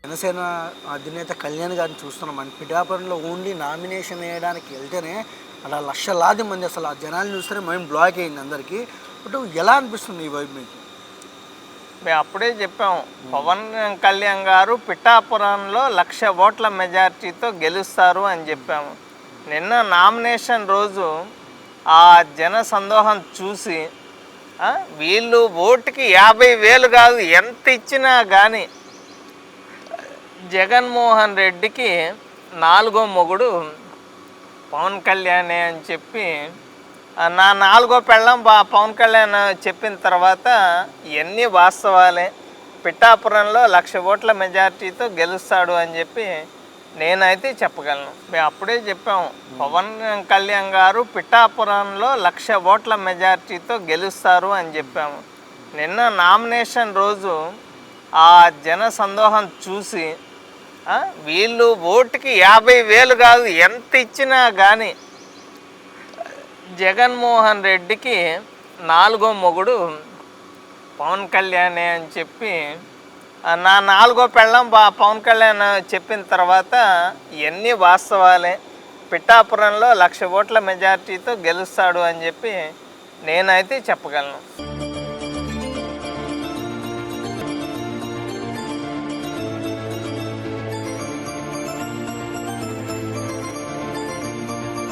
జనసేన అధినేత కళ్యాణ్ గారిని చూస్తున్నాం. మన పిఠాపురంలో ఓన్లీ నామినేషన్ వేయడానికి వెళ్తేనే అలా లక్షలాది మంది, అసలు ఆ జనాలు చూస్తేనే మైండ్ బ్లాక్ అయింది అందరికీ. బట్ ఎలా అనిపిస్తుంది ఈ వైపు మీకు? మేము అప్పుడే చెప్పాము, పవన్ కళ్యాణ్ గారు పిఠాపురంలో 1,00,000 ఓట్ల మెజార్టీతో గెలుస్తారు అని చెప్పాము. నిన్న నామినేషన్ రోజు ఆ జన సందోహం చూసి వీళ్ళు ఓటుకి 50,000 కాదు ఎంత ఇచ్చినా కానీ జగన్మోహన్ రెడ్డికి 4వ మొగుడు పవన్ కళ్యాణే అని చెప్పి, నా 4వ పెళ్ళం పవన్ కళ్యాణ్ చెప్పిన తర్వాత ఇవన్నీ వాస్తవాలే, పిఠాపురంలో 1,00,000 ఓట్ల మెజార్టీతో గెలుస్తాడు అని చెప్పి నేనైతే చెప్పగలను. మేము అప్పుడే చెప్పాము, పవన్ కళ్యాణ్ గారు పిఠాపురంలో 1,00,000 ఓట్ల మెజార్టీతో గెలుస్తారు అని చెప్పాము. నిన్న నామినేషన్ రోజు ఆ జన సందోహం చూసి వీళ్ళు ఓటుకి 50,000 కాదు ఎంత ఇచ్చినా కానీ జగన్మోహన్ రెడ్డికి 4వ మొగుడు పవన్ కళ్యాణే అని చెప్పి, నా 4వ పెళ్ళం పవన్ కళ్యాణ్ చెప్పిన తర్వాత ఇవన్నీ వాస్తవాలే, పిఠాపురంలో 1,00,000 ఓట్ల మెజార్టీతో గెలుస్తాడు అని చెప్పి నేనైతే చెప్పగలను.